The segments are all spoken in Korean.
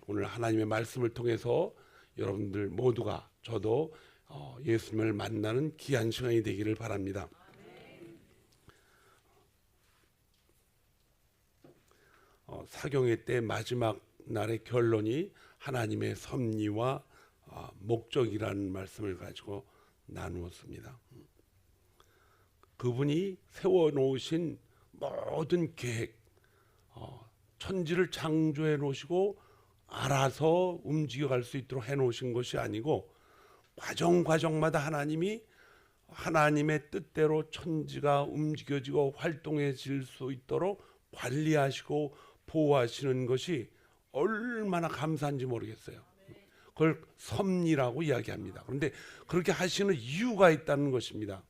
오늘 하나님의 말씀을 통해서 여러분들 모두가 저도 예수님을 만나는 귀한 시간이 되기를 바랍니다. 사경회 때 마지막 날의 결론이 하나님의 섭리와 목적이라는 말씀을 가지고 나누었습니다. 그분이 세워놓으신 모든 계획, 천지를 창조해 놓으시고 알아서 움직여갈 수 있도록 해놓으신 것이 아니고 과정마다 하나님이 하나님의 뜻대로 천지가 움직여지고 활동해질 수 있도록 관리하시고 보호하시는 것이 얼마나 감사한지 모르겠어요. 그걸 섭리라고 이야기합니다. 그런데 그렇게 하시는 이유가 있다는 것입니다.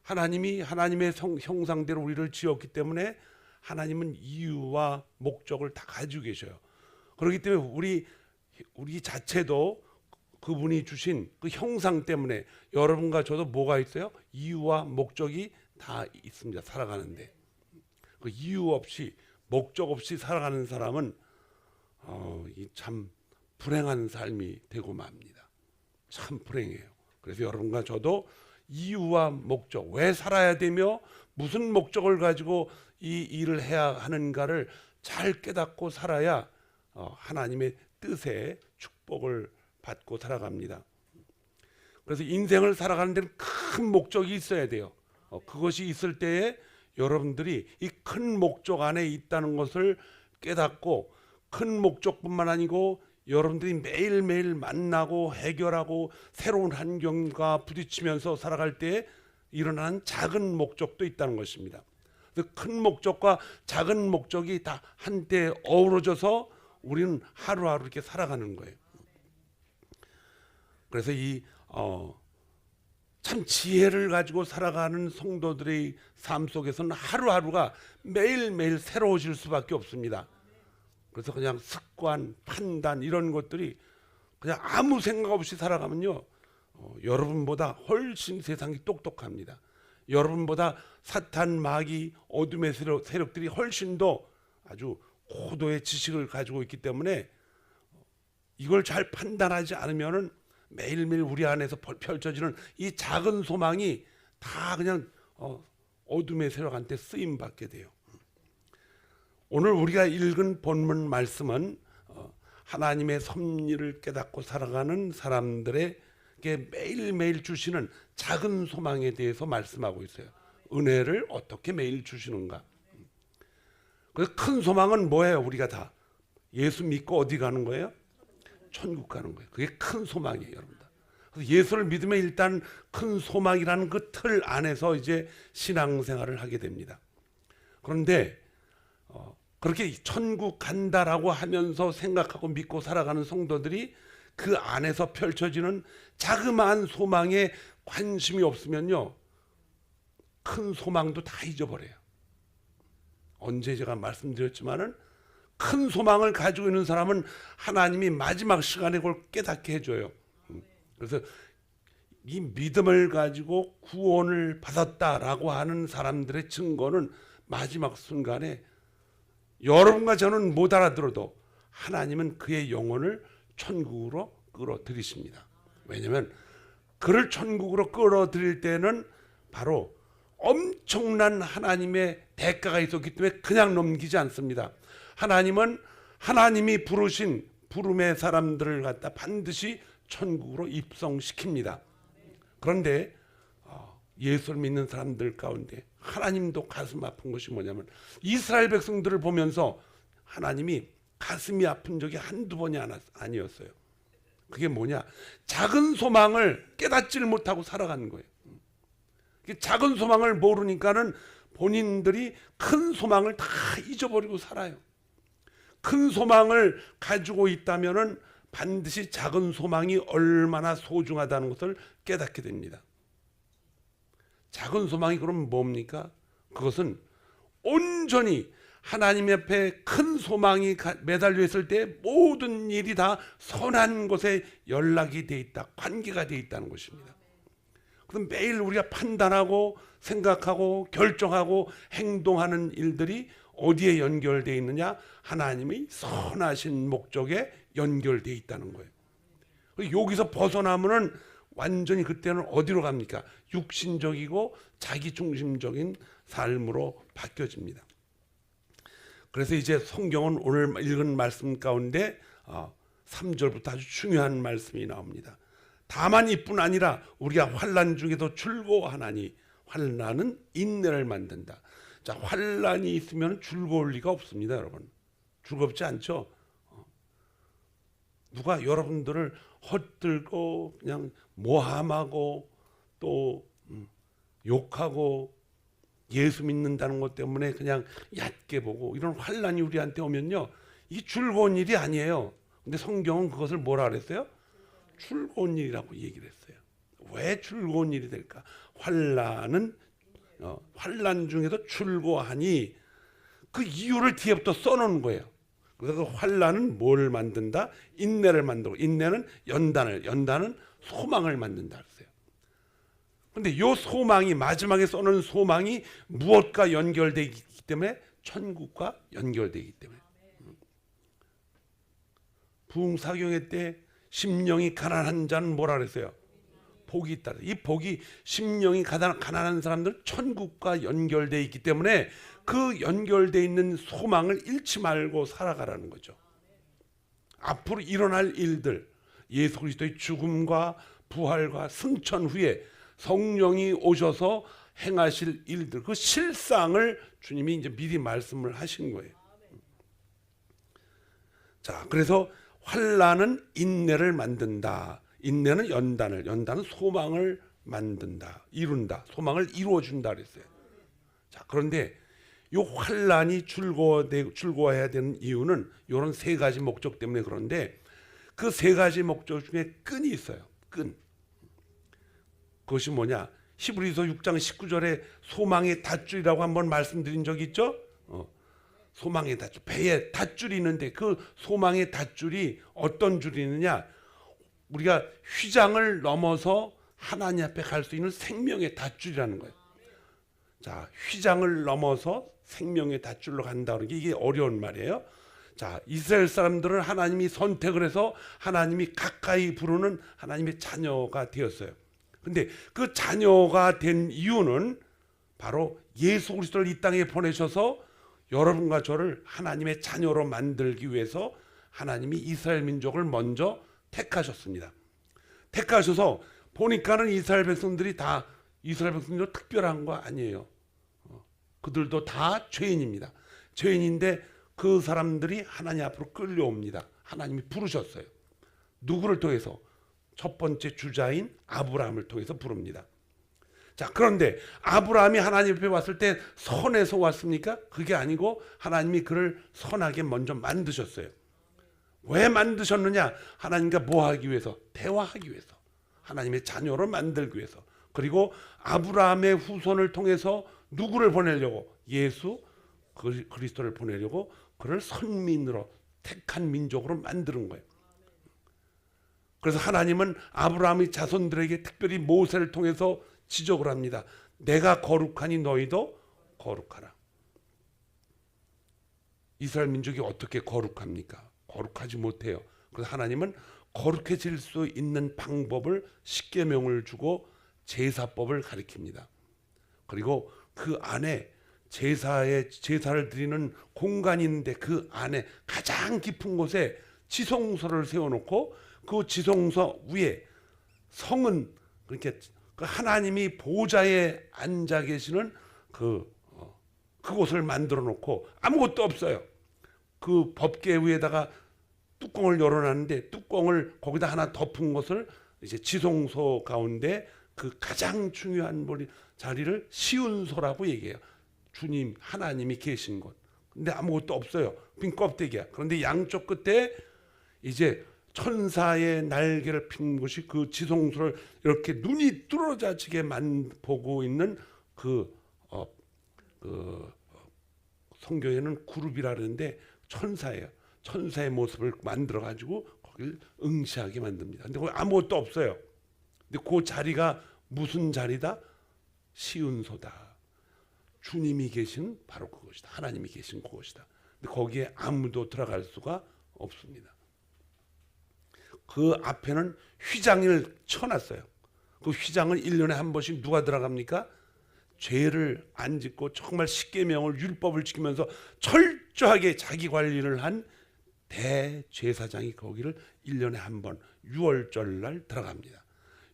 하나님이 하나님의 형상대로 우리를 지었기 때문에 하나님은 이유와 목적을 다 가지고 계셔요. 그렇기 때문에 우리 자체도 그분이 주신 그 형상 때문에 여러분과 저도 뭐가 있어요? 이유와 목적이 다 있습니다. 살아가는데 그 이유 없이 목적 없이 살아가는 사람은 참 불행한 삶이 되고 맙니다. 참 불행해요. 그래서 여러분과 저도 이유와 목적, 왜 살아야 되며 무슨 목적을 가지고 이 일을 해야 하는가를 잘 깨닫고 살아야 하나님의 뜻에 축복을 받고 살아갑니다. 그래서 인생을 살아가는 데는 큰 목적이 있어야 돼요. 그것이 있을 때에 여러분들이 이 큰 목적 안에 있다는 것을 깨닫고 큰 목적뿐만 아니고 여러분들이 매일매일 만나고 해결하고 새로운 환경과 부딪히면서 살아갈 때 일어나는 작은 목적도 있다는 것입니다. 큰 목적과 작은 목적이 다 한때 어우러져서 우리는 하루하루 이렇게 살아가는 거예요. 그래서 참 지혜를 가지고 살아가는 성도들의 삶 속에서는 하루하루가 매일매일 새로워질 수밖에 없습니다. 그래서 그냥 습관, 판단 이런 것들이 그냥 아무 생각 없이 살아가면요, 여러분보다 훨씬 세상이 똑똑합니다. 여러분보다 사탄, 마귀, 어둠의 세력들이 훨씬 더 아주 고도의 지식을 가지고 있기 때문에 이걸 잘 판단하지 않으면은 매일매일 우리 안에서 펼쳐지는 이 작은 소망이 다 그냥 어둠의 세력한테 쓰임 받게 돼요. 오늘 우리가 읽은 본문 말씀은 하나님의 섭리를 깨닫고 살아가는 사람들에게 매일매일 주시는 작은 소망에 대해서 말씀하고 있어요. 은혜를 어떻게 매일 주시는가. 그래서 큰 소망은 뭐예요? 우리가 다 예수 믿고 어디 가는 거예요? 천국 가는 거예요. 그게 큰 소망이에요, 여러분들. 그래서 예수를 믿으면 일단 큰 소망이라는 그 틀 안에서 이제 신앙생활을 하게 됩니다. 그런데 그렇게 천국 간다라고 하면서 생각하고 믿고 살아가는 성도들이 그 안에서 펼쳐지는 자그마한 소망에 관심이 없으면요, 큰 소망도 다 잊어버려요. 언제 제가 말씀드렸지만은 큰 소망을 가지고 있는 사람은 하나님이 마지막 시간에 그걸 깨닫게 해줘요. 그래서 이 믿음을 가지고 구원을 받았다라고 하는 사람들의 증거는 마지막 순간에 여러분과 저는 못 알아들어도 하나님은 그의 영혼을 천국으로 끌어들이십니다. 왜냐하면 그를 천국으로 끌어들일 때는 바로 엄청난 하나님의 대가가 있었기 때문에 그냥 넘기지 않습니다. 하나님은 하나님이 부르신 부름의 사람들을 갖다 반드시 천국으로 입성시킵니다. 그런데 예수를 믿는 사람들 가운데 하나님도 가슴 아픈 것이 뭐냐면 이스라엘 백성들을 보면서 하나님이 가슴이 아픈 적이 한두 번이 아니었어요. 그게 뭐냐? 작은 소망을 깨닫지를 못하고 살아가는 거예요. 작은 소망을 모르니까는 본인들이 큰 소망을 다 잊어버리고 살아요. 큰 소망을 가지고 있다면은 반드시 작은 소망이 얼마나 소중하다는 것을 깨닫게 됩니다. 작은 소망이 그럼 뭡니까? 그것은 온전히 하나님 옆에 큰 소망이 매달려 있을 때 모든 일이 다 선한 것에 연락이 돼 있다, 관계가 돼 있다는 것입니다. 그럼 매일 우리가 판단하고 생각하고 결정하고 행동하는 일들이 어디에 연결되어 있느냐? 하나님의 선하신 목적에 연결되어 있다는 거예요. 여기서 벗어나면은 완전히 그때는 어디로 갑니까? 육신적이고 자기중심적인 삶으로 바뀌어집니다. 그래서 이제 성경은 오늘 읽은 말씀 가운데 3절부터 아주 중요한 말씀이 나옵니다. 다만 이뿐 아니라 우리가 환난 중에도 즐거워하나니 환난은 인내를 만든다. 자, 환난이 있으면 즐거울 리가 없습니다, 여러분. 즐겁지 않죠? 누가 여러분들을 헛들고 그냥 모함하고 또 욕하고 예수 믿는다는 것 때문에 그냥 얕게 보고 이런 환난이 우리한테 오면요, 이 즐거운 일이 아니에요. 근데 성경은 그것을 뭐라 그랬어요? 즐거운 일이라고 얘기를 했어요. 왜 즐거운 일이 될까? 환난은 환난 중에도 즐거워하니 그 이유를 뒤에부터 써놓은 거예요. 그래서 그 환난은 뭘 만든다? 인내를 만들고, 인내는 연단은 소망을 만든다 그랬어요. 근데 요 소망이, 마지막에 써놓은 소망이 무엇과 연결되기 때문에? 천국과 연결되기 때문에. 부흥사경회 때 심령이 가난한 자는 뭐라 그랬어요? 복이 있다. 이 복이, 심령이 가난한 사람들 천국과 연결되어 있기 때문에 그 연결되어 있는 소망을 잃지 말고 살아가라는 거죠. 앞으로 일어날 일들, 예수 그리스도의 죽음과 부활과 승천 후에 성령이 오셔서 행하실 일들, 그 실상을 주님이 이제 미리 말씀을 하신 거예요. 자, 그래서 환난은 인내를 만든다. 인내는 연단은 소망을 만든다, 이룬다, 소망을 이루어준다 그랬어요. 자, 그런데 이 환난이 즐거워해야 되는 이유는 이런 세 가지 목적 때문에 그런데 그 세 가지 목적 중에 끈이 있어요. 끈. 그것이 뭐냐? 히브리서 6장 19절에 소망의 닷줄이라고 한번 말씀드린 적이 있죠? 소망의 닷줄, 배에 닷줄이 있는데 그 소망의 닷줄이 어떤 줄이 있느냐? 우리가 휘장을 넘어서 하나님 앞에 갈 수 있는 생명의 닷줄이라는 거예요. 자, 휘장을 넘어서 생명의 닷줄로 간다는 게 이게 어려운 말이에요. 자, 이스라엘 사람들은 하나님이 선택을 해서 하나님이 가까이 부르는 하나님의 자녀가 되었어요. 근데 그 자녀가 된 이유는 바로 예수 그리스도를 이 땅에 보내셔서 여러분과 저를 하나님의 자녀로 만들기 위해서 하나님이 이스라엘 민족을 먼저 택하셨습니다. 택하셔서 보니까는 이스라엘 백성들이 다 이스라엘 백성들도 특별한 거 아니에요. 그들도 다 죄인입니다. 죄인인데 그 사람들이 하나님 앞으로 끌려옵니다. 하나님이 부르셨어요. 누구를 통해서? 첫 번째 주자인 아브라함을 통해서 부릅니다. 자, 그런데 아브라함이 하나님 앞에 왔을 때 선에서 왔습니까? 그게 아니고 하나님이 그를 선하게 먼저 만드셨어요. 왜 만드셨느냐? 하나님과 뭐 하기 위해서? 대화하기 위해서. 하나님의 자녀로 만들기 위해서. 그리고 아브라함의 후손을 통해서 누구를 보내려고? 예수 그리스도를 보내려고 그를 선민으로 택한 민족으로 만드는 거예요. 그래서 하나님은 아브라함의 자손들에게 특별히 모세를 통해서 지적을 합니다. 내가 거룩하니 너희도 거룩하라. 이스라엘 민족이 어떻게 거룩합니까? 거룩하지 못해요. 그래서 하나님은 거룩해질 수 있는 방법을 십계명을 주고 제사법을 가리킵니다. 그리고 그 안에 제사를 드리는 공간이 있는데 그 안에 가장 깊은 곳에 지성소를 세워놓고 그 지성소 위에 성은 그렇게 하나님이 보좌에 앉아 계시는 그곳을 만들어 놓고 아무것도 없어요. 그 법궤 위에다가 뚜껑을 열어놨는데 뚜껑을 거기다 하나 덮은 것을 이제 지성소 가운데 그 가장 중요한 자리를 시운소라고 얘기해요. 주님 하나님이 계신 곳. 근데 아무것도 없어요. 빈 껍데기야. 그런데 양쪽 끝에 이제 천사의 날개를 핀 곳이 그 지성소를 이렇게 눈이 뚫어져지게 보고 있는 성경에는 그룹이라 그러는데 천사예요. 천사의 모습을 만들어 가지고 거기를 응시하게 만듭니다. 근데 거기 아무것도 없어요. 근데 그 자리가 무슨 자리다? 시운소다. 주님이 계신 바로 그것이다. 하나님이 계신 그것이다. 근데 거기에 아무도 들어갈 수가 없습니다. 그 앞에는 휘장을 쳐놨어요. 그 휘장을 1년에 한 번씩 누가 들어갑니까? 죄를 안 짓고 정말 십계명을 율법을 지키면서 철저하게 자기 관리를 한 대제사장이 거기를 1년에 한 번 6월절 날 들어갑니다.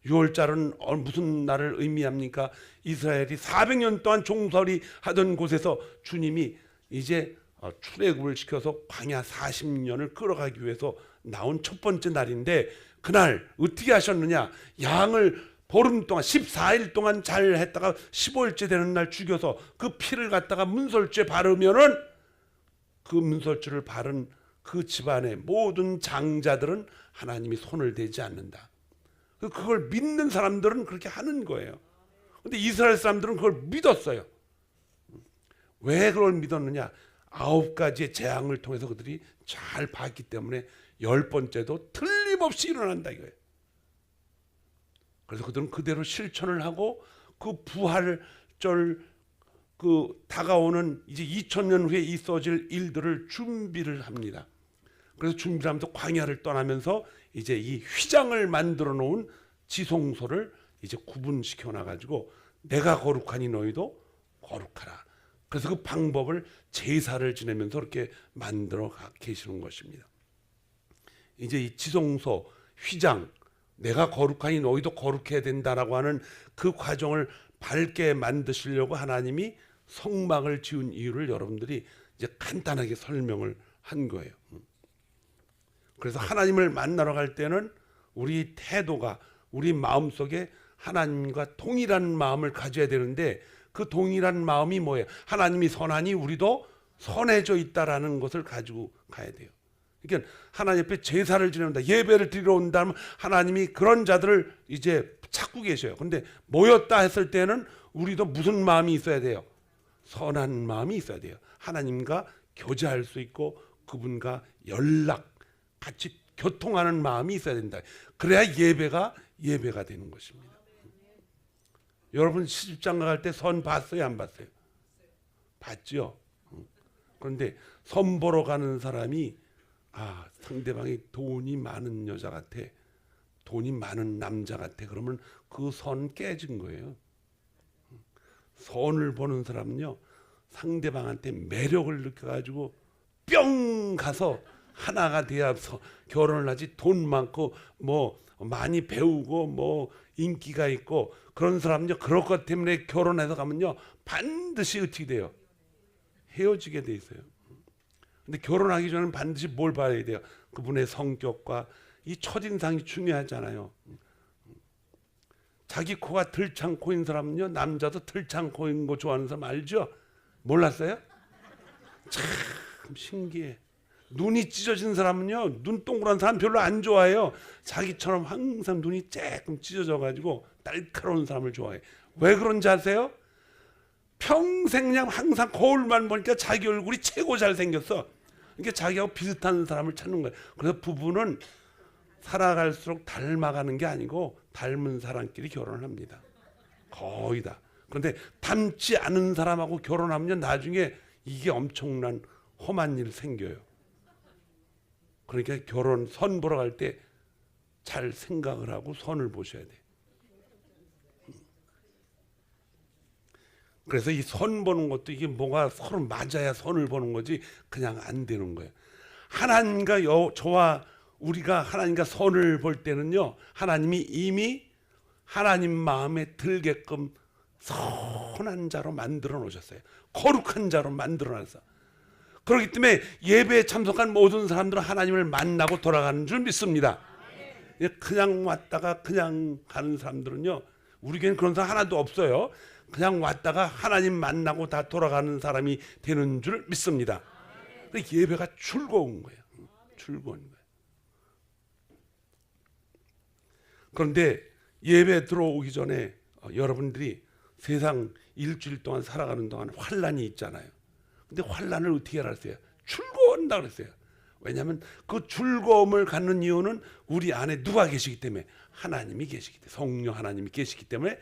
6월절은 무슨 날을 의미합니까? 이스라엘이 400년 동안 종살이 하던 곳에서 주님이 이제 출애굽을 시켜서 광야 40년을 끌어가기 위해서 나온 첫 번째 날인데, 그날 어떻게 하셨느냐? 양을 보름 동안 14일 동안 잘 했다가 15일째 되는 날 죽여서 그 피를 갖다가 문설주에 바르면은 그 문설주를 바른 그 집안의 모든 장자들은 하나님이 손을 대지 않는다. 그걸 믿는 사람들은 그렇게 하는 거예요. 근데 이스라엘 사람들은 그걸 믿었어요. 왜 그걸 믿었느냐? 9가지의 재앙을 통해서 그들이 잘 봤기 때문에 10번째도 틀림없이 일어난다 이거예요. 그래서 그들은 그대로 실천을 하고 그 부활절 그 다가오는 이제 2000년 후에 있어질 일들을 준비를 합니다. 그래서 준비를 하면서 광야를 떠나면서 이제 이 휘장을 만들어 놓은 지성소를 이제 구분시켜 놔가지고 내가 거룩하니 너희도 거룩하라. 그래서 그 방법을 제사를 지내면서 이렇게 만들어 계시는 것입니다. 이제 이 지성소, 휘장, 내가 거룩하니 너희도 거룩해야 된다라고 하는 그 과정을 밝게 만드시려고 하나님이 성막을 지은 이유를 여러분들이 이제 간단하게 설명을 한 거예요. 그래서 하나님을 만나러 갈 때는 우리 태도가, 우리 마음속에 하나님과 동일한 마음을 가져야 되는데, 그 동일한 마음이 뭐예요? 하나님이 선하니 우리도 선해져 있다라는 것을 가지고 가야 돼요. 그러니까 하나님 앞에 제사를 지낸다, 예배를 드리러 온다면 하나님이 그런 자들을 이제 찾고 계셔요. 근데 모였다 했을 때는 우리도 무슨 마음이 있어야 돼요? 선한 마음이 있어야 돼요. 하나님과 교제할 수 있고 그분과 연락, 같이 교통하는 마음이 있어야 된다. 그래야 예배가 되는 것입니다. 여러분 시집장가 갈 때 선 봤어요, 안 봤어요? 봤죠. 그런데 선 보러 가는 사람이 상대방이 돈이 많은 여자 같아, 돈이 많은 남자 같아, 그러면 그 선 깨진 거예요. 선을 보는 사람은요, 상대방한테 매력을 느껴가지고 뿅 가서 하나가 돼서 결혼을 하지. 돈 많고 뭐 많이 배우고 뭐 인기가 있고 그런 사람은요, 그럴 것 때문에 결혼해서 가면요 반드시 어떻게 돼요? 헤어지게 돼 있어요. 근데 결혼하기 전에는 반드시 뭘 봐야 돼요? 그분의 성격과 이 첫인상이 중요하잖아요. 자기 코가 들창코인 사람은요, 남자도 들창코인 거 좋아하는 사람 알죠? 몰랐어요? 참 신기해. 눈이 찢어진 사람은요, 눈 동그란 사람 별로 안 좋아해요. 자기처럼 항상 눈이 조금 찢어져 가지고 날카로운 사람을 좋아해. 왜 그런지 아세요? 평생 그냥 항상 거울만 보니까 자기 얼굴이 최고 잘생겼어. 그러니까 자기하고 비슷한 사람을 찾는 거예요. 그래서 부부는 살아갈수록 닮아가는 게 아니고 닮은 사람끼리 결혼을 합니다. 거의 다. 그런데 닮지 않은 사람하고 결혼하면 나중에 이게 엄청난 험한 일 생겨요. 그러니까 결혼 선 보러 갈 때 잘 생각을 하고 선을 보셔야 돼. 그래서 이 선 보는 것도 이게 뭐가 서로 맞아야 선을 보는 거지 그냥 안 되는 거예요. 하나님과 저와 우리가 하나님과 선을 볼 때는요, 하나님이 이미 하나님 마음에 들게끔 선한 자로 만들어 놓으셨어요. 거룩한 자로 만들어 놨어. 그렇기 때문에 예배에 참석한 모든 사람들은 하나님을 만나고 돌아가는 줄 믿습니다. 그냥 왔다가 그냥 가는 사람들은요, 우리 교회는 그런 사람 하나도 없어요. 그냥 왔다가 하나님 만나고 다 돌아가는 사람이 되는 줄 믿습니다. 예배가 즐거운 거예요. 즐거운 거예요. 그런데 예배 들어오기 전에 여러분들이 세상 일주일 동안 살아가는 동안 환란이 있잖아요. 근데 환란을 어떻게 알았어요? 즐거워한다 그랬어요. 왜냐하면 그 즐거움을 갖는 이유는 우리 안에 누가 계시기 때문에, 하나님이 계시기 때문에, 성령 하나님이 계시기 때문에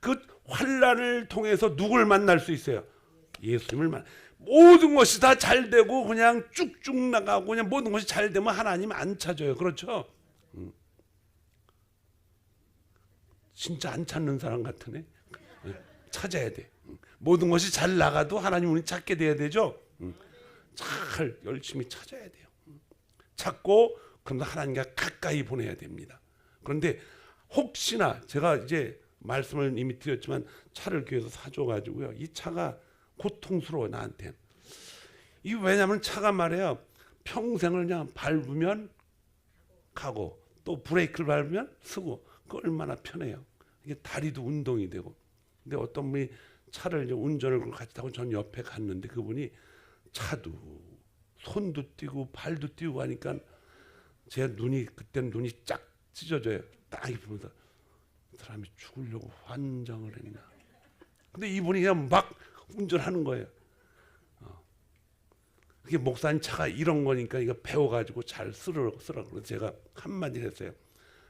그 환란을 통해서 누굴 만날 수 있어요? 예수님을 모든 것이 다 잘 되고 그냥 쭉쭉 나가고 그냥 모든 것이 잘 되면 하나님 안 찾아요. 그렇죠? 진짜 안 찾는 사람 같으네. 찾아야 돼. 모든 것이 잘 나가도 하나님 우리 찾게 돼야 되죠. 잘 열심히 찾아야 돼요. 찾고 그럼 하나님과 가까이 보내야 됩니다. 그런데 혹시나 제가 이제 말씀을 이미 드렸지만 차를 교회에서 사줘가지고요. 이 차가 고통스러워 나한테. 이 왜냐하면 차가 말이에요. 평생을 그냥 밟으면 가고 또 브레이크를 밟으면 쓰고 그 얼마나 편해요. 이게 다리도 운동이 되고. 근데 어떤 분이 차를 이제 운전을 같이 타고 전 옆에 갔는데 그분이 차도 손도 띄고 발도 띄고 하니까 제 눈이 그때는 눈이 쫙 찢어져요. 딱 보면서 사람이 죽으려고 환장을 했나. 근데 이분이 그냥 막 운전하는 거예요. 그게 목사님 차가 이런 거니까 이거 배워가지고 잘 쓰라고. 그래서 제가 한마디를 했어요.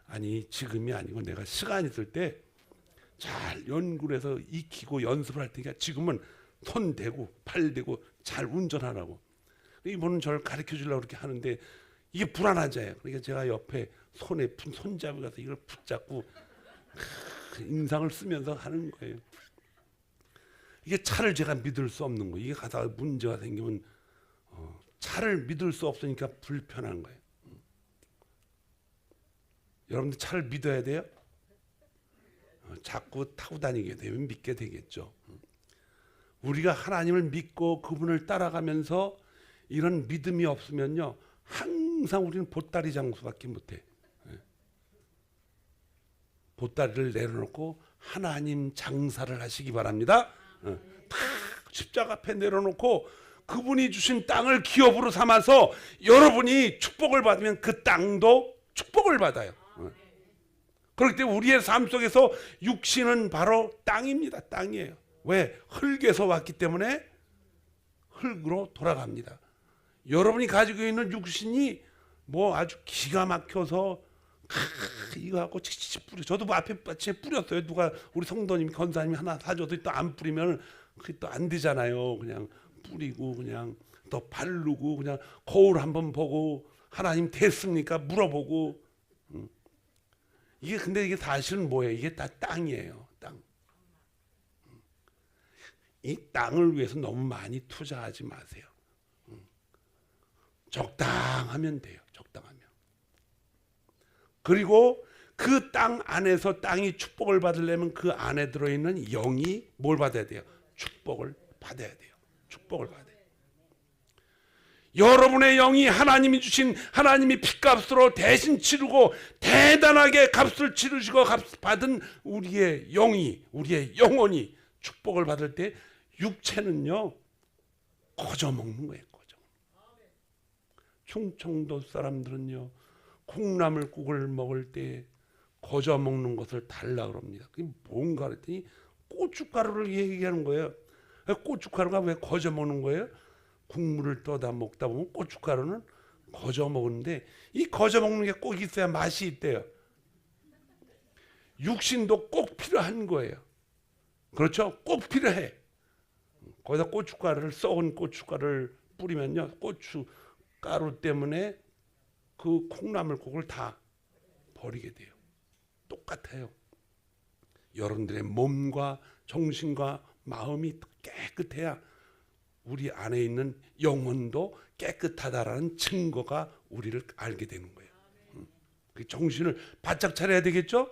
아니 지금이 아니고 내가 시간 있을 때 잘 연구를 해서 익히고 연습을 할 테니까 지금은 손 대고 팔 대고 잘 운전하라고. 이분은 저를 가르쳐 주려고 그렇게 하는데 이게 불안하잖아요. 그러니까 제가 옆에 손에 손잡이 가서 이걸 붙잡고 인상을 쓰면서 하는 거예요. 이게 차를 제가 믿을 수 없는 거예요. 이게 가다가 문제가 생기면 차를 믿을 수 없으니까 불편한 거예요. 여러분들 차를 믿어야 돼요? 자꾸 타고 다니게 되면 믿게 되겠죠. 우리가 하나님을 믿고 그분을 따라가면서 이런 믿음이 없으면요 항상 우리는 보따리 장수밖에 못해. 보따리를 내려놓고 하나님 장사를 하시기 바랍니다. 다 십자가 앞에 내려놓고 그분이 주신 땅을 기업으로 삼아서 여러분이 축복을 받으면 그 땅도 축복을 받아요. 그렇기 때문에 우리의 삶 속에서 육신은 바로 땅입니다. 땅이에요. 왜? 흙에서 왔기 때문에 흙으로 돌아갑니다. 여러분이 가지고 있는 육신이 뭐 아주 기가 막혀서 이거 하고 치치치 뿌려. 저도 뭐 앞에 뿌렸어요. 누가 우리 성도님 권사님이 하나 사줘도 또 안 뿌리면 그게 또 안 되잖아요. 그냥 뿌리고 그냥 또 바르고 그냥 거울 한번 보고 하나님 됐습니까? 물어보고. 이게 근데 이게 사실은 뭐예요? 이게 다 땅이에요. 땅. 이 땅을 위해서 너무 많이 투자하지 마세요. 적당하면 돼요. 적당하면. 그리고 그 땅 안에서 땅이 축복을 받으려면 그 안에 들어있는 영이 뭘 받아야 돼요? 축복을 받아야 돼요. 축복을 받아야 돼요. 여러분의 영이 하나님이 주신 하나님이 핏값으로 대신 치르고 대단하게 값을 치르시고 받은 우리의 영이 우리의 영혼이 축복을 받을 때 육체는요 거저 먹는 거예요. 거저. 충청도 사람들은요 콩나물국을 먹을 때 거저 먹는 것을 달라 그럽니다. 그게 뭔가 그랬더니 고춧가루를 얘기하는 거예요. 고춧가루가 왜 거저 먹는 거예요? 국물을 떠다 먹다 보면 고춧가루는 거저 먹는데 이 거저 먹는 게 꼭 있어야 맛이 있대요. 육신도 꼭 필요한 거예요. 그렇죠? 꼭 필요해. 거기다 고춧가루를 썩은 고춧가루를 뿌리면요 고춧가루 때문에 그 콩나물국을 다 버리게 돼요. 똑같아요. 여러분들의 몸과 정신과 마음이 깨끗해야 우리 안에 있는 영혼도 깨끗하다라는 증거가 우리를 알게 되는 거예요. 그 정신을 바짝 차려야 되겠죠?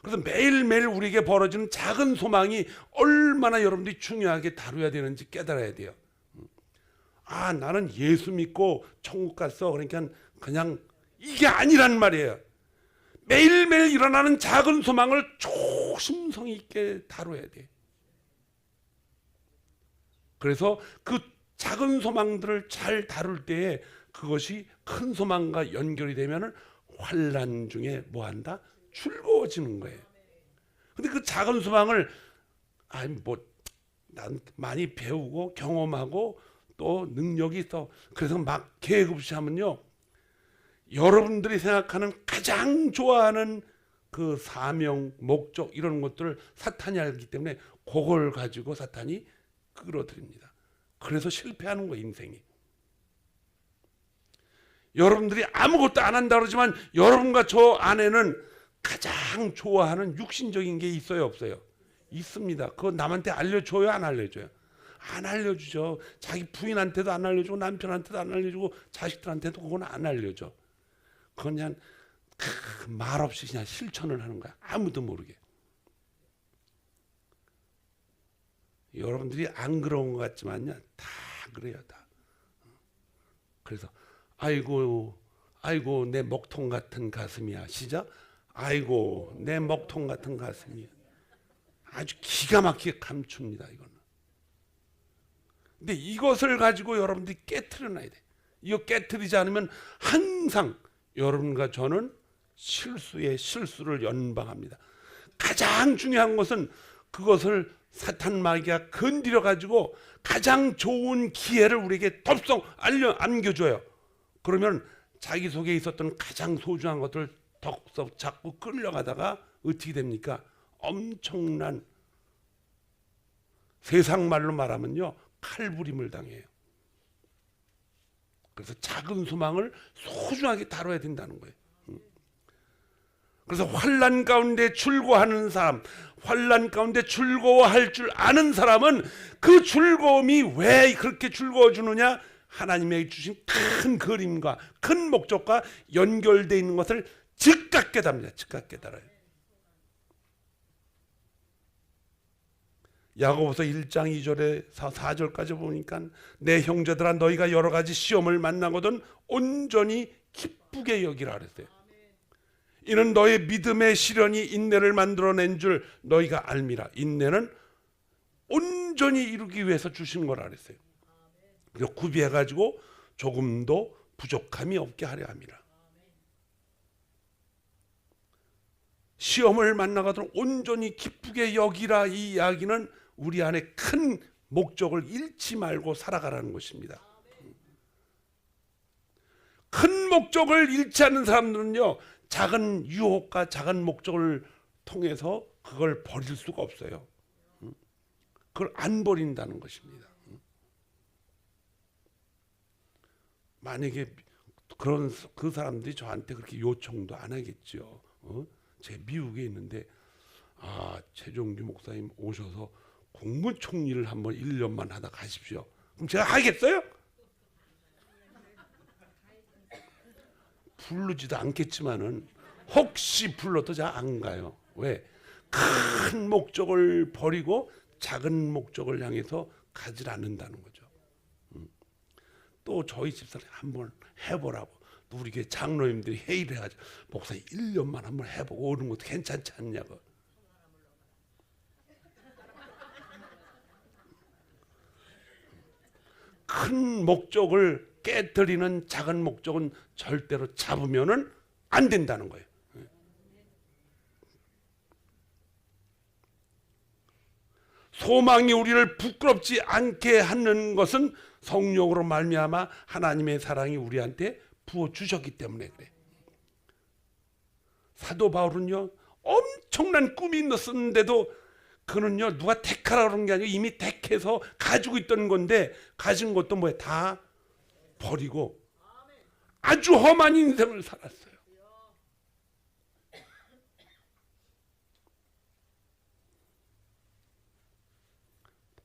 그래서 매일매일 우리에게 벌어지는 작은 소망이 얼마나 여러분들이 중요하게 다뤄야 되는지 깨달아야 돼요. 아, 나는 예수 믿고 천국 갔어. 그러니까 그냥 이게 아니란 말이에요. 매일매일 일어나는 작은 소망을 조심성 있게 다뤄야 돼. 그래서 그 작은 소망들을 잘 다룰 때에 그것이 큰 소망과 연결이 되면 환난 중에 뭐한다? 즐거워지는 거예요. 근데 그 작은 소망을 난 많이 배우고 경험하고 또 능력이 있어. 그래서 막 계획 없이 하면요. 여러분들이 생각하는 가장 좋아하는 그 사명, 목적 이런 것들을 사탄이 알기 때문에 그걸 가지고 사탄이 끌어들입니다. 그래서 실패하는 거예요, 인생이. 여러분들이 아무것도 안 한다 그러지만 여러분과 저 안에는 가장 좋아하는 육신적인 게 있어요, 없어요? 있습니다. 그거 남한테 알려줘요, 안 알려줘요? 안 알려주죠. 자기 부인한테도 안 알려주고 남편한테도 안 알려주고 자식들한테도 그건 안 알려줘. 그건 그냥 말없이 그냥 실천을 하는 거야. 아무도 모르게. 여러분들이 안 그런 것 같지만요, 다 그래요, 다. 그래서 아이고 내 먹통 같은 가슴이야. 시작. 아이고 내 먹통 같은 가슴이야. 아주 기가 막히게 감춥니다, 이거는. 근데 이것을 가지고 여러분들이 깨트려놔야 돼. 이거 깨트리지 않으면 항상 여러분과 저는 실수에 실수를 연방합니다. 가장 중요한 것은 그것을 사탄 마귀가 건드려 가지고 가장 좋은 기회를 우리에게 덥석 안겨줘요. 그러면 자기 속에 있었던 가장 소중한 것들을 덥석 잡고 끌려가다가 어떻게 됩니까? 엄청난, 세상 말로 말하면요, 칼부림을 당해요. 그래서 작은 소망을 소중하게 다뤄야 된다는 거예요. 그래서 환난 가운데 즐거워하는 사람, 환난 가운데 즐거워할 줄 아는 사람은 그 즐거움이 왜 그렇게 즐거워 주느냐? 하나님의 주신 큰 그림과 큰 목적과 연결되어 있는 것을 즉각 깨닫습니다. 즉각 깨달아요. 야고보서 1장 2절에 4절까지 보니까 내 형제들아 너희가 여러 가지 시험을 만나거든 온전히 기쁘게 여기라 그랬어요. 이는 너의 믿음의 시련이 인내를 만들어낸 줄 너희가 알미라. 인내는 온전히 이루기 위해서 주신 거라 그랬어요. 그래서 구비해가지고 조금도 부족함이 없게 하려 함이라. 시험을 만나거든 온전히 기쁘게 여기라. 이 이야기는 우리 안에 큰 목적을 잃지 말고 살아가라는 것입니다. 큰 목적을 잃지 않는 사람들은요, 작은 유혹과 작은 목적을 통해서 그걸 버릴 수가 없어요. 그걸 안 버린다는 것입니다. 만약에 그 사람들이 저한테 그렇게 요청도 안 하겠죠. 제 미국에 있는데 최종규 목사님 오셔서 국무총리를 한번 1년만 하다 가십시오. 그럼 제가 하겠어요? 부르지도 않겠지만은 혹시 불러도 잘 안 가요. 왜? 큰 목적을 버리고 작은 목적을 향해서 가지 않는다는 거죠. 또 저희 집사람이 한번 해보라고. 또 우리 교회 장로님들이 회의를 해가지고 목사님 1년만 한번 해보고 오는 것도 괜찮지 않냐고. 큰 목적을 깨뜨리는 작은 목적은 절대로 잡으면은 안 된다는 거예요. 소망이 우리를 부끄럽지 않게 하는 것은 성령으로 말미암아 하나님의 사랑이 우리한테 부어 주셨기 때문에 그래. 사도 바울은요, 엄청난 꿈이 있었는데도 그는요, 누가 택하라 그런 게 아니고 이미 택해서 가지고 있던 건데 가진 것도 뭐야, 다 버리고 아주 험한 인생을 살았어요.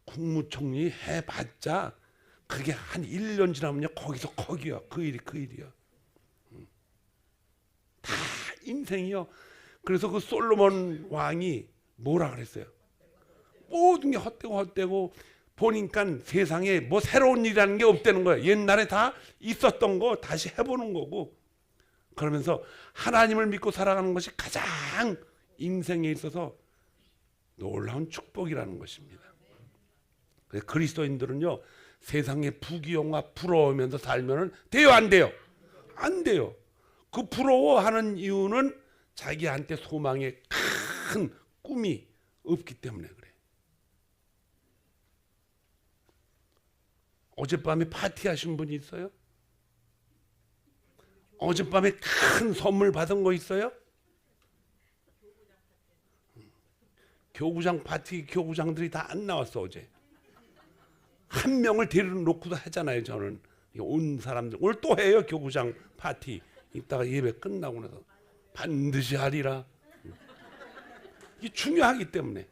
국무총리 해봤자 그게 한 1년 지나면요, 거기서 거기야. 그 일이야. 다 인생이요. 그래서 그 솔로몬 왕이 뭐라 그랬어요? 모든 게 헛되고 보니까 세상에 뭐 새로운 일이라는 게 없다는 거예요. 옛날에 다 있었던 거 다시 해보는 거고. 그러면서 하나님을 믿고 살아가는 것이 가장 인생에 있어서 놀라운 축복이라는 것입니다. 그래서 그리스도인들은요, 세상에 부귀영화 부러우면서 살면 돼요, 안 돼요? 안 돼요. 그 부러워하는 이유는 자기한테 소망의 큰 꿈이 없기 때문에 그래. 어젯밤에 파티하신 분이 있어요? 어젯밤에 큰 선물 받은 거 있어요? 교구장 파티 교구장들이 다 안 나왔어 어제. 한 명을 데리러 놓고도 하잖아요. 저는 온 사람들 오늘 또 해요. 교구장 파티 이따가 예배 끝나고 나서 반드시 하리라. 이게 중요하기 때문에.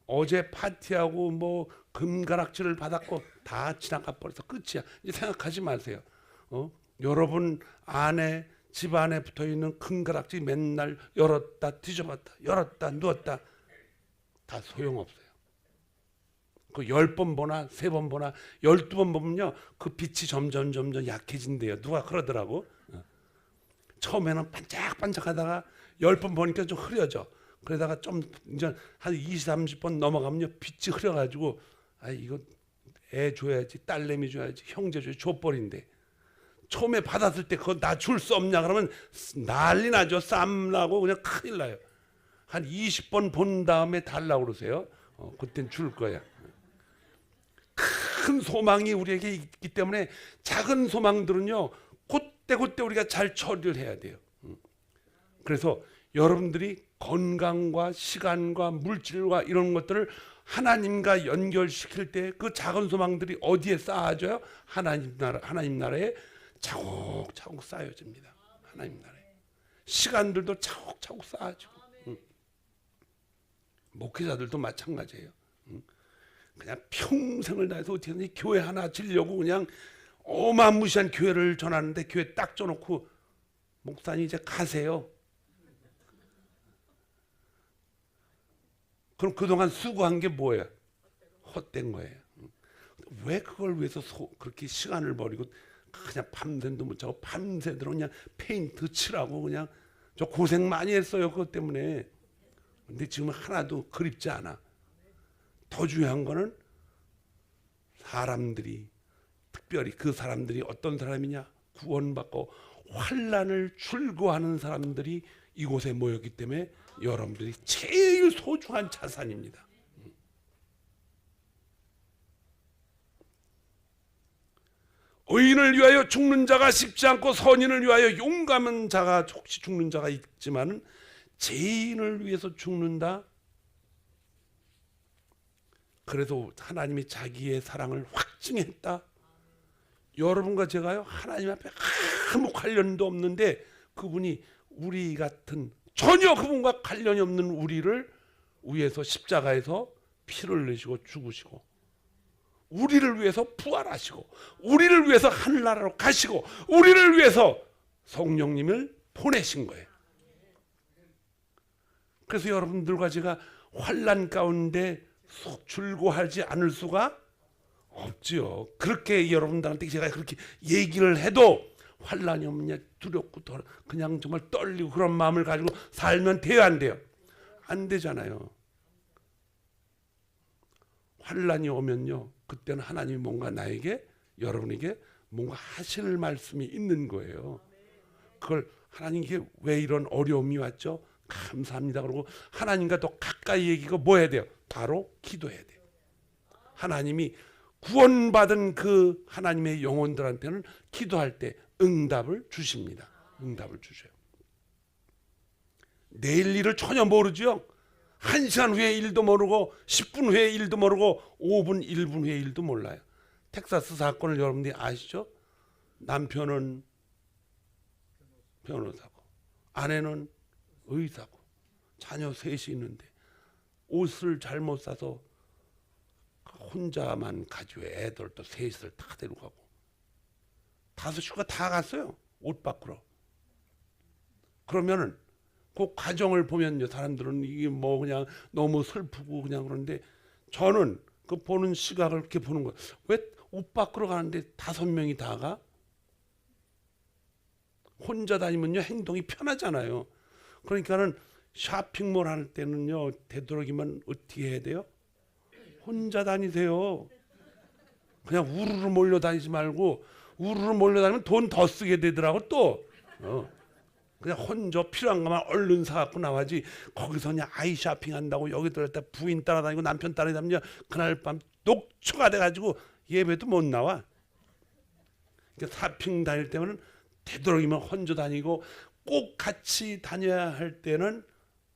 어제 파티하고 뭐 금가락지를 받았고 다 지나가 버려서 끝이야. 이제 생각하지 마세요. 여러분 안에 집 안에 붙어 있는 금가락지 맨날 열었다 뒤집었다 열었다 누웠다 다 소용없어요. 그 10번 보나 3번 보나 12번 보면요 그 빛이 점점 약해진대요. 누가 그러더라고. 처음에는 반짝반짝하다가 10번 보니까 좀 흐려져. 그러다가 좀 이제 한 20, 30번 넘어가면요 빛이 흐려가지고 아 이거 애 줘야지 딸내미 줘야지 형제 줘야지 줘버린대. 처음에 받았을 때 그거 나 줄 수 없냐 그러면 난리 나죠. 쌈 나고 그냥 큰일 나요. 한 20번 본 다음에 달라고 그러세요. 그땐 줄 거야. 큰 소망이 우리에게 있기 때문에 작은 소망들은요 그때 우리가 잘 처리를 해야 돼요. 그래서 여러분들이 건강과 시간과 물질과 이런 것들을 하나님과 연결시킬 때 그 작은 소망들이 어디에 쌓아져요? 하나님 나라에 차곡차곡 쌓여집니다. 하나님 나라에 시간들도 차곡차곡 쌓아지고 목회자들도 마찬가지예요. 그냥 평생을 다해서 어떻게든지 교회 하나 지려고 그냥 어마무시한 교회를 전하는데 교회 딱 줘놓고 목사님 이제 가세요. 그럼 그동안 수고한 게 뭐예요? 헛된 거예요. 왜 그걸 위해서 그렇게 시간을 버리고 그냥 밤새도 못 자고 밤새도록 그냥 페인트 칠하고 그냥 저 고생 많이 했어요. 그것 때문에. 근데 지금 하나도 그립지 않아. 더 중요한 거는 사람들이 특별히 그 사람들이 어떤 사람이냐? 구원받고 환난을 출구하는 사람들이 이곳에 모였기 때문에 여러분들이 제일 소중한 자산입니다. 의인을 위하여 죽는 자가 쉽지 않고 선인을 위하여 용감한 자가 혹시 죽는 자가 있지만은 죄인을 위해서 죽는다. 그래서 하나님이 자기의 사랑을 확증했다. 여러분과 제가요 하나님 앞에 아무 관련도 없는데 그분이 우리 같은 전혀 그분과 관련이 없는 우리를 위해서 십자가에서 피를 내시고 죽으시고 우리를 위해서 부활하시고 우리를 위해서 하늘나라로 가시고 우리를 위해서 성령님을 보내신 거예요. 그래서 여러분들과 제가 환난 가운데 출고하지 않을 수가 없지요. 그렇게 여러분들한테 제가 그렇게 얘기를 해도 환난이 없냐 두렵고 그냥 정말 떨리고 그런 마음을 가지고 살면 돼요 안 돼요? 안 되잖아요. 환난이 오면요 그때는 하나님이 뭔가 나에게 여러분에게 뭔가 하실 말씀이 있는 거예요. 그걸 하나님께 왜 이런 어려움이 왔죠? 감사합니다. 그러고 하나님과 더 가까이 얘기가 뭐 해야 돼요? 바로 기도해야 돼요. 하나님이 구원받은 그 하나님의 영혼들한테는 기도할 때 응답을 주십니다. 응답을 주셔요. 내일 일을 전혀 모르죠. 1시간 후에 일도 모르고 10분 후에 일도 모르고 5분 1분 후에 일도 몰라요. 텍사스 사건을 여러분들이 아시죠? 남편은 변호사고 아내는 의사고 자녀 셋이 있는데 옷을 잘못 사서 혼자만 가지고 애들도 셋을 다 데리고 가고 5식구가 다 갔어요. 옷 바꾸러. 그러면은 그 과정을 보면요 사람들은 이게 뭐 그냥 너무 슬프고 그냥 그런데 저는 그 보는 시각을 그렇게 보는 거예요. 왜 옷 바꾸러 가는데 5명이 다 가? 혼자 다니면요 행동이 편하잖아요. 그러니까는 쇼핑몰 할 때는요 되도록이면 어떻게 해야 돼요? 혼자 다니세요. 그냥 우르르 몰려다니지 말고 우르르 몰려다니면 돈 더 쓰게 되더라고 또. 그냥 혼자 필요한 것만 얼른 사갖고 나와지 거기서 그냥 아이 쇼핑한다고 여기 들었다 부인 따라다니고 남편 따라다니면 그날 밤 녹초가 돼가지고 예배도 못 나와. 그러니까 쇼핑 다닐 때는 되도록이면 혼자 다니고 꼭 같이 다녀야 할 때는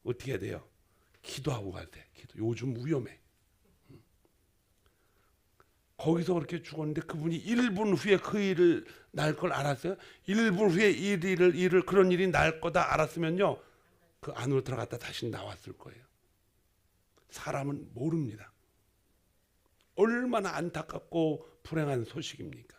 어떻게 해야 돼요? 기도하고 가야 돼. 기도. 요즘 위험해. 거기서 그렇게 죽었는데 그분이 1분 후에 그 일을 날 걸 알았어요. 1분 후에 일을 그런 일이 날 거다 알았으면요, 그 안으로 들어갔다 다시 나왔을 거예요. 사람은 모릅니다. 얼마나 안타깝고 불행한 소식입니까?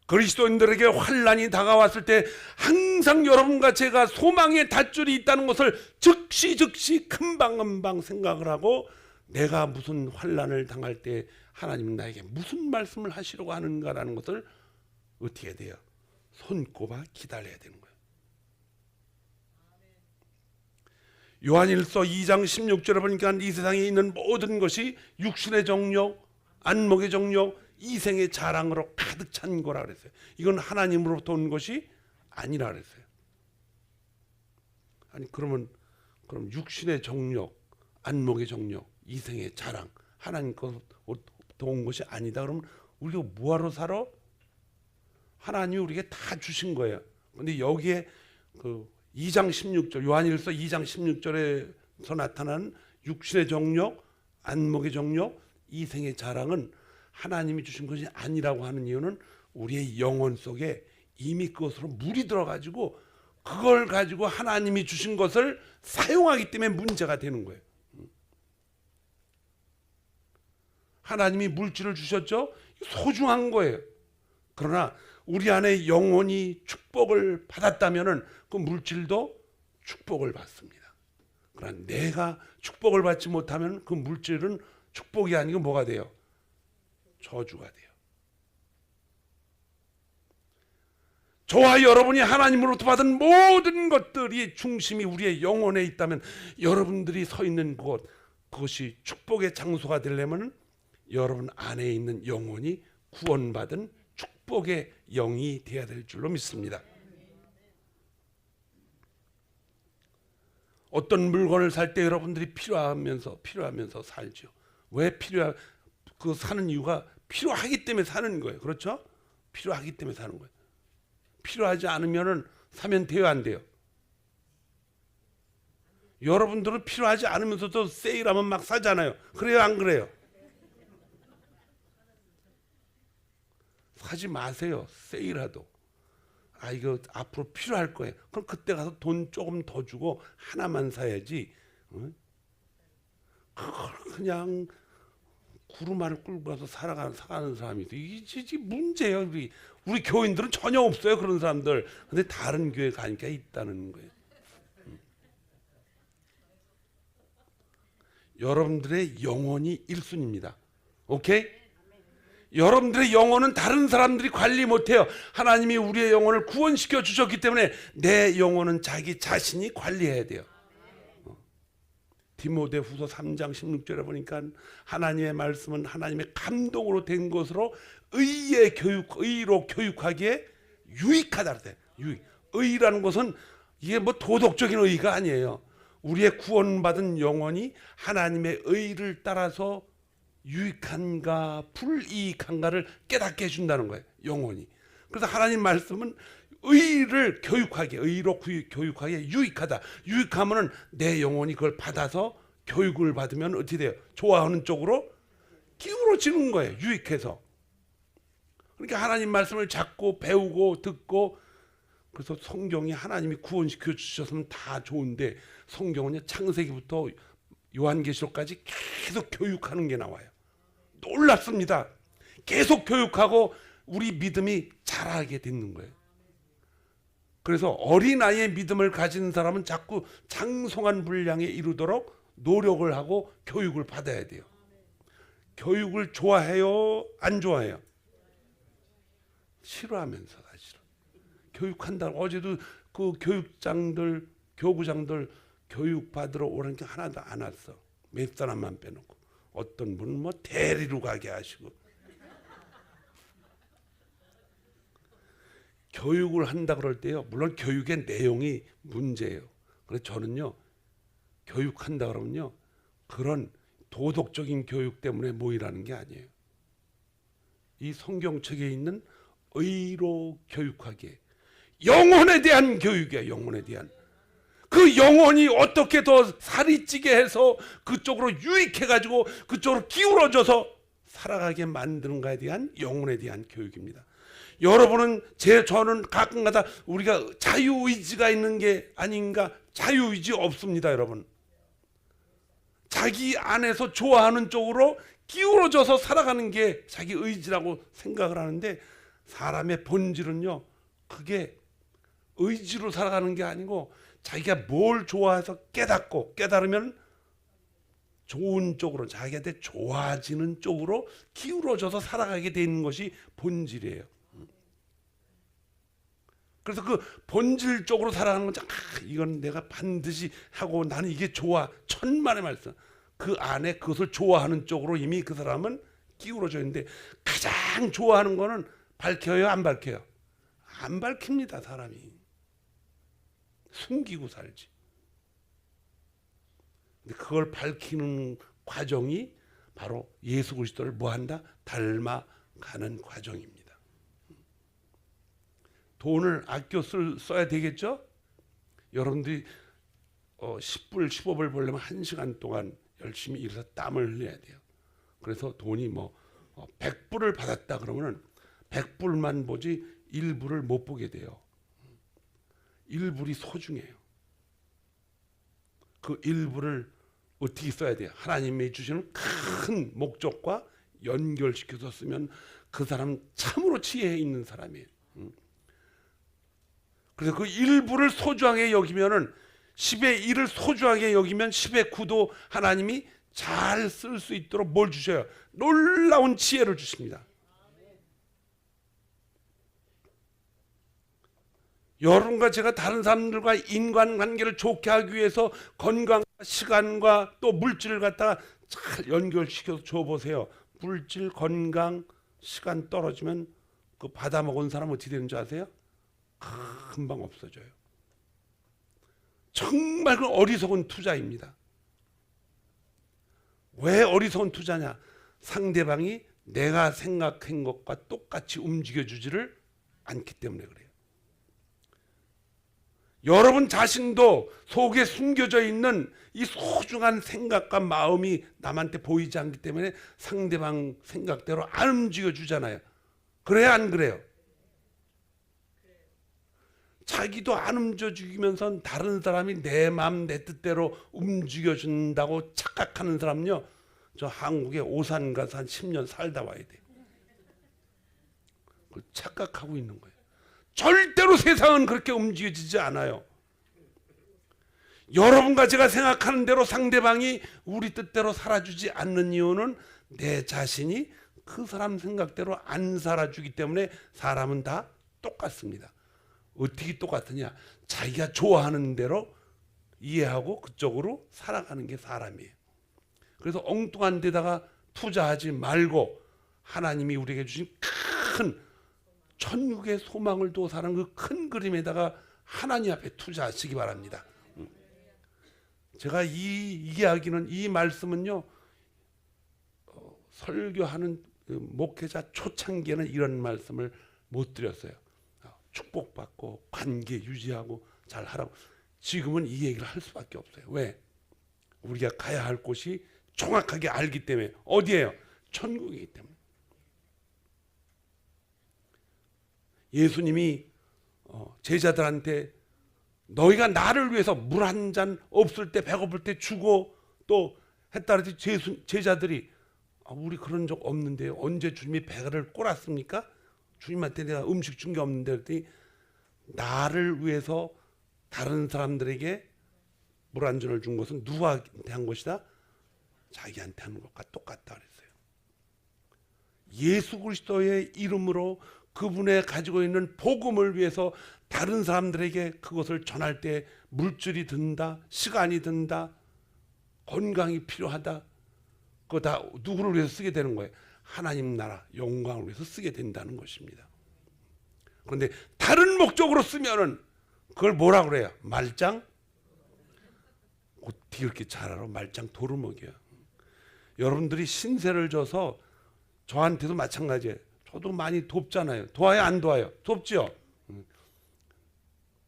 그리스도인들에게 환난이 다가왔을 때 항상 여러분과 제가 소망의 닷줄이 있다는 것을 즉시 금방금방 생각을 하고, 내가 무슨 환난을 당할 때 하나님은 나에게 무슨 말씀을 하시려고 하는가라는 것을 어떻게 해야 돼요? 손꼽아 기다려야 되는 거예요. 요한일서 2장 16절에 보니까 이 세상에 있는 모든 것이 육신의 정욕, 안목의 정욕, 이생의 자랑으로 가득 찬 거라 그랬어요. 이건 하나님으로부터 온 것이 아니라 그랬어요. 아니 그럼 육신의 정욕, 안목의 정욕, 이생의 자랑, 하나님 것부터 온 것이 아니다. 그러면 우리가 뭐하러 살아? 하나님이 우리에게 다 주신 거예요. 근데 여기에 그 2장 16절, 요한일서 2장 16절에서 나타난 육신의 정욕, 안목의 정욕, 이생의 자랑은 하나님이 주신 것이 아니라고 하는 이유는 우리의 영혼 속에 이미 그것으로 물이 들어가지고 그걸 가지고 하나님이 주신 것을 사용하기 때문에 문제가 되는 거예요. 하나님이 물질을 주셨죠? 소중한 거예요. 그러나 우리 안에 영혼이 축복을 받았다면 그 물질도 축복을 받습니다. 그러나 내가 축복을 받지 못하면 그 물질은 축복이 아니고 뭐가 돼요? 저주가 돼요. 저와 여러분이 하나님으로부터 받은 모든 것들이 중심이 우리의 영혼에 있다면, 여러분들이 서 있는 곳, 그것이 축복의 장소가 되려면 여러분 안에 있는 영혼이 구원받은 축복의 영이 되어야 될 줄로 믿습니다. 어떤 물건을 살 때 여러분들이 필요하면서 살죠. 왜 그 사는 이유가 필요하기 때문에 사는 거예요. 그렇죠? 필요하기 때문에 사는 거예요. 필요하지 않으면은 사면 돼요, 안 돼요? 여러분들은 필요하지 않으면서도 세일하면 막 사잖아요. 그래요, 안 그래요? 사지 마세요. 세일하도. 아, 이거 앞으로 필요할 거예요. 그럼 그때 가서 돈 조금 더 주고 하나만 사야지. 응? 그냥 구루마를 끌고 가서 사가는 사람이 있어요. 이게 문제예요. 우리 교인들은 전혀 없어요, 그런 사람들. 근데 다른 교회 가니까 있다는 거예요. 여러분들의 영혼이 1순위입니다. 오케이? 여러분들의 영혼은 다른 사람들이 관리 못해요. 하나님이 우리의 영혼을 구원시켜 주셨기 때문에 내 영혼은 자기 자신이 관리해야 돼요. 디모데후서 3장 16절에 보니까 하나님의 말씀은 하나님의 감동으로 된 것으로 의로 교육하기에 유익하다 그래요. 의라는 것은 이게 뭐 도덕적인 의가 아니에요. 우리의 구원받은 영혼이 하나님의 의를 따라서 유익한가 불이익한가를 깨닫게 해준다는 거예요. 영혼이. 그래서 하나님 말씀은 의로 교육하기에 유익하다. 유익하면은 내 영혼이 그걸 받아서 교육을 받으면 어떻게 돼요? 좋아하는 쪽으로 기울어지는 거예요. 유익해서. 그러니까 하나님 말씀을 자꾸 배우고 듣고, 그래서 성경이 하나님이 구원시켜 주셨으면 다 좋은데 성경은 창세기부터 요한계시록까지 계속 교육하는 게 나와요. 놀랍습니다. 계속 교육하고 우리 믿음이 자라게 되는 거예요. 그래서 어린아이의 믿음을 가진 사람은 자꾸 장성한 분량에 이르도록 노력을 하고 교육을 받아야 돼요. 교육을 좋아해요? 안 좋아해요? 싫어하면서 사실은. 교육한다고. 어제도 그 교구장들 교육 받으러 오는 게 하나도 안 왔어. 몇 사람만 빼놓고. 어떤 분은 뭐 대리로 가게 하시고. 교육을 한다 그럴 때요, 물론 교육의 내용이 문제예요. 그래서 저는요, 교육한다 그러면요, 그런 도덕적인 교육 때문에 모이라는 게 아니에요. 이 성경책에 있는 의로 교육하기에, 영혼에 대한 교육이에요. 영혼에 대한. 그 영혼이 어떻게 더 살이 찌게 해서 그쪽으로 유익해가지고 그쪽으로 기울어져서 살아가게 만드는가에 대한 영혼에 대한 교육입니다. 여러분은 저는 가끔가다 우리가 자유의지가 있는 게 아닌가? 자유의지 없습니다, 여러분. 자기 안에서 좋아하는 쪽으로 기울어져서 살아가는 게 자기 의지라고 생각을 하는데, 사람의 본질은요, 그게 의지로 살아가는 게 아니고 자기가 뭘 좋아해서 깨달으면 좋은 쪽으로, 자기한테 좋아지는 쪽으로 기울어져서 살아가게 되는 것이 본질이에요. 그래서 그 본질 쪽으로 살아가는 건, 이건 내가 반드시 하고 나는 이게 좋아, 천만의 말씀. 그 안에 그것을 좋아하는 쪽으로 이미 그 사람은 기울어져 있는데, 가장 좋아하는 거는 밝혀요, 안 밝혀요? 안 밝힙니다. 사람이 숨기고 살지. 근데 그걸 밝히는 과정이 바로 예수 그리스도를 뭐한다? 닮아가는 과정입니다. 돈을 아껴 써야 되겠죠? 여러분들이 10불, 15불 벌려면 1시간 동안 열심히 일해서 땀을 흘려야 돼요. 그래서 돈이 100불을 받았다 그러면은 100불만 보지 1불을 못 보게 돼요. 1불이 소중해요. 그 1불을 어떻게 써야 돼요? 하나님이 주시는 큰 목적과 연결시켜서 쓰면 그 사람은 참으로 지혜 있는 사람이에요. 그래서 그 1불을 소중하게 여기면은 10의 1을 소중하게 여기면 10의 9도 하나님이 잘 쓸 수 있도록 뭘 주셔요? 놀라운 지혜를 주십니다. 여러분과 제가 다른 사람들과 인간관계를 좋게 하기 위해서 건강과 시간과 또 물질을 갖다가 잘 연결시켜서 줘보세요. 물질, 건강, 시간 떨어지면 그 받아먹은 사람 어떻게 되는 줄 아세요? 금방 없어져요. 정말 그 어리석은 투자입니다. 왜 어리석은 투자냐? 상대방이 내가 생각한 것과 똑같이 움직여주지를 않기 때문에 그래요. 여러분 자신도 속에 숨겨져 있는 이 소중한 생각과 마음이 남한테 보이지 않기 때문에 상대방 생각대로 안 움직여주잖아요. 그래요, 안 그래요? 자기도 안 움직여주면서 다른 사람이 내 마음 내 뜻대로 움직여준다고 착각하는 사람은요, 저 한국에 오산 가서 한 10년 살다 와야 돼. 그걸 착각하고 있는 거예요. 절대로 세상은 그렇게 움직여지지 않아요. 여러분과 제가 생각하는 대로 상대방이 우리 뜻대로 살아주지 않는 이유는 내 자신이 그 사람 생각대로 안 살아주기 때문에. 사람은 다 똑같습니다. 어떻게 똑같으냐? 자기가 좋아하는 대로 이해하고 그쪽으로 살아가는 게 사람이에요. 그래서 엉뚱한 데다가 투자하지 말고 하나님이 우리에게 주신 큰 천국의 소망을 두고 사는 그 큰 그림에다가 하나님 앞에 투자하시기 바랍니다. 제가 이 이야기는, 이 말씀은요, 설교하는 목회자 초창기에는 이런 말씀을 못 드렸어요. 축복받고 관계 유지하고 잘 하라고. 지금은 이 얘기를 할 수밖에 없어요. 왜? 우리가 가야 할 곳이 정확하게 알기 때문에. 어디예요? 천국이기 때문에. 예수님이 제자들한테 너희가 나를 위해서 물 한 잔 없을 때 배고플 때 주고 또 했다 그랬더니 제자들이 우리 그런 적 없는데요. 언제 주님이 배를 꼬랐습니까? 주님한테 내가 음식 준 게 없는데 그랬더니 나를 위해서 다른 사람들에게 물 한 잔을 준 것은 누구한테 한 것이다? 자기한테 하는 것과 똑같다 그랬어요. 예수 그리스도의 이름으로 그분의 가지고 있는 복음을 위해서 다른 사람들에게 그것을 전할 때 물질이 든다, 시간이 든다, 건강이 필요하다, 그거 다 누구를 위해서 쓰게 되는 거예요? 하나님 나라 영광을 위해서 쓰게 된다는 것입니다. 그런데 다른 목적으로 쓰면은 그걸 뭐라 그래요? 말짱? 어떻게 그렇게 잘 알아? 말짱 도루묵이야. 여러분들이 신세를 져서 저한테도 마찬가지예요. 저도 많이 돕잖아요. 도와요, 안 도와요? 돕죠?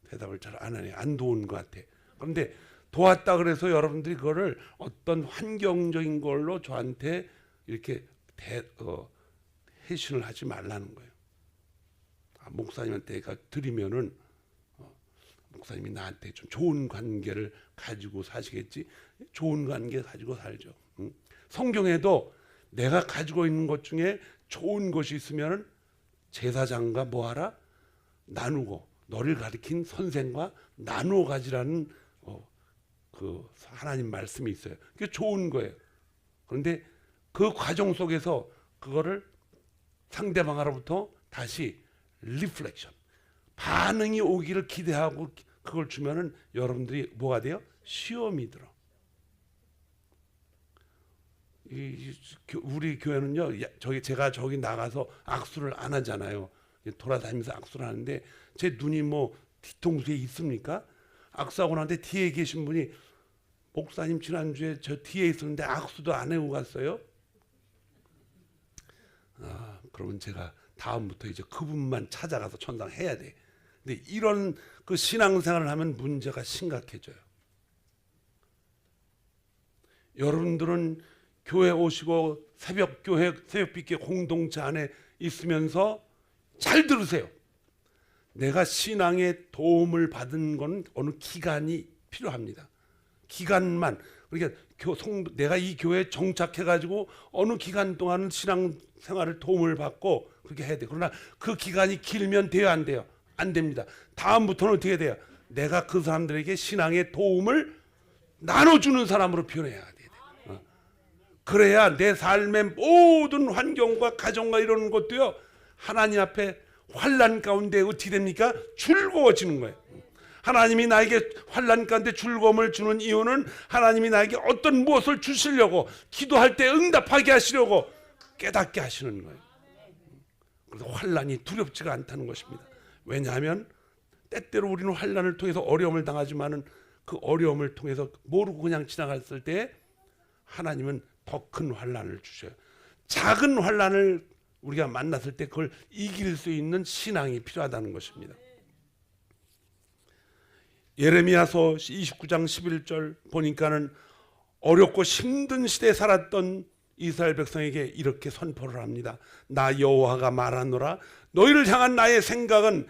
대답을 잘 안 하네. 안 도운 것 같아. 그런데 도왔다 그래서 여러분들이 그거를 어떤 환경적인 걸로 저한테 이렇게 해신을 하지 말라는 거예요. 목사님한테 드리면은 목사님이 나한테 좀 좋은 관계를 가지고 사시겠지. 좋은 관계 가지고 살죠. 성경에도 내가 가지고 있는 것 중에 좋은 것이 있으면 제사장과 뭐하라? 나누고, 너를 가리킨 선생과 나누어 가지라는 그 하나님 말씀이 있어요. 그게 좋은 거예요. 그런데 그 과정 속에서 그거를 상대방으로부터 다시 리플렉션, 반응이 오기를 기대하고 그걸 주면은 여러분들이 뭐가 돼요? 시험이 들어. 우리 교회는요, 제가 저기 나가서 악수를 안 하잖아요. 돌아다니면서 악수를 하는데 제 눈이 뭐 뒤통수에 있습니까? 악수하고 나는데 뒤에 계신 분이 목사님 지난주에 저 뒤에 있었는데 악수도 안 해고 갔어요. 그러면 제가 다음부터 이제 그분만 찾아가서 천상해야 돼. 근데 이런 그 신앙생활을 하면 문제가 심각해져요. 여러분들은 교회 오시고 새벽교회, 새벽빛개 공동체 안에 있으면서 잘 들으세요. 내가 신앙의 도움을 받은 건 어느 기간이 필요합니다. 기간만, 그러니까 내가 이 교회에 정착해가지고 어느 기간 동안 신앙생활을 도움을 받고 그렇게 해야 돼요. 그러나 그 기간이 길면 돼요, 안 돼요? 안 됩니다. 다음부터는 어떻게 돼요? 내가 그 사람들에게 신앙의 도움을 나눠주는 사람으로 변해야 돼요. 그래야 내 삶의 모든 환경과 가정과 이런 것도요, 하나님 앞에 환난 가운데 어떻게 됩니까? 즐거워지는 거예요. 하나님이 나에게 환난 가운데 즐거움을 주는 이유는 하나님이 나에게 어떤 무엇을 주시려고, 기도할 때 응답하게 하시려고 깨닫게 하시는 거예요. 그래서 환난이 두렵지가 않다는 것입니다. 왜냐하면 때때로 우리는 환난을 통해서 어려움을 당하지만은 그 어려움을 통해서 모르고 그냥 지나갔을 때 하나님은 더 큰 환난을 주셔요. 작은 환난을 우리가 만났을 때 그걸 이길 수 있는 신앙이 필요하다는 것입니다. 예레미야서 29장 11절 보니까는 어렵고 힘든 시대에 살았던 이스라엘 백성에게 이렇게 선포를 합니다. 나 여호와가 말하노라. 너희를 향한 나의 생각은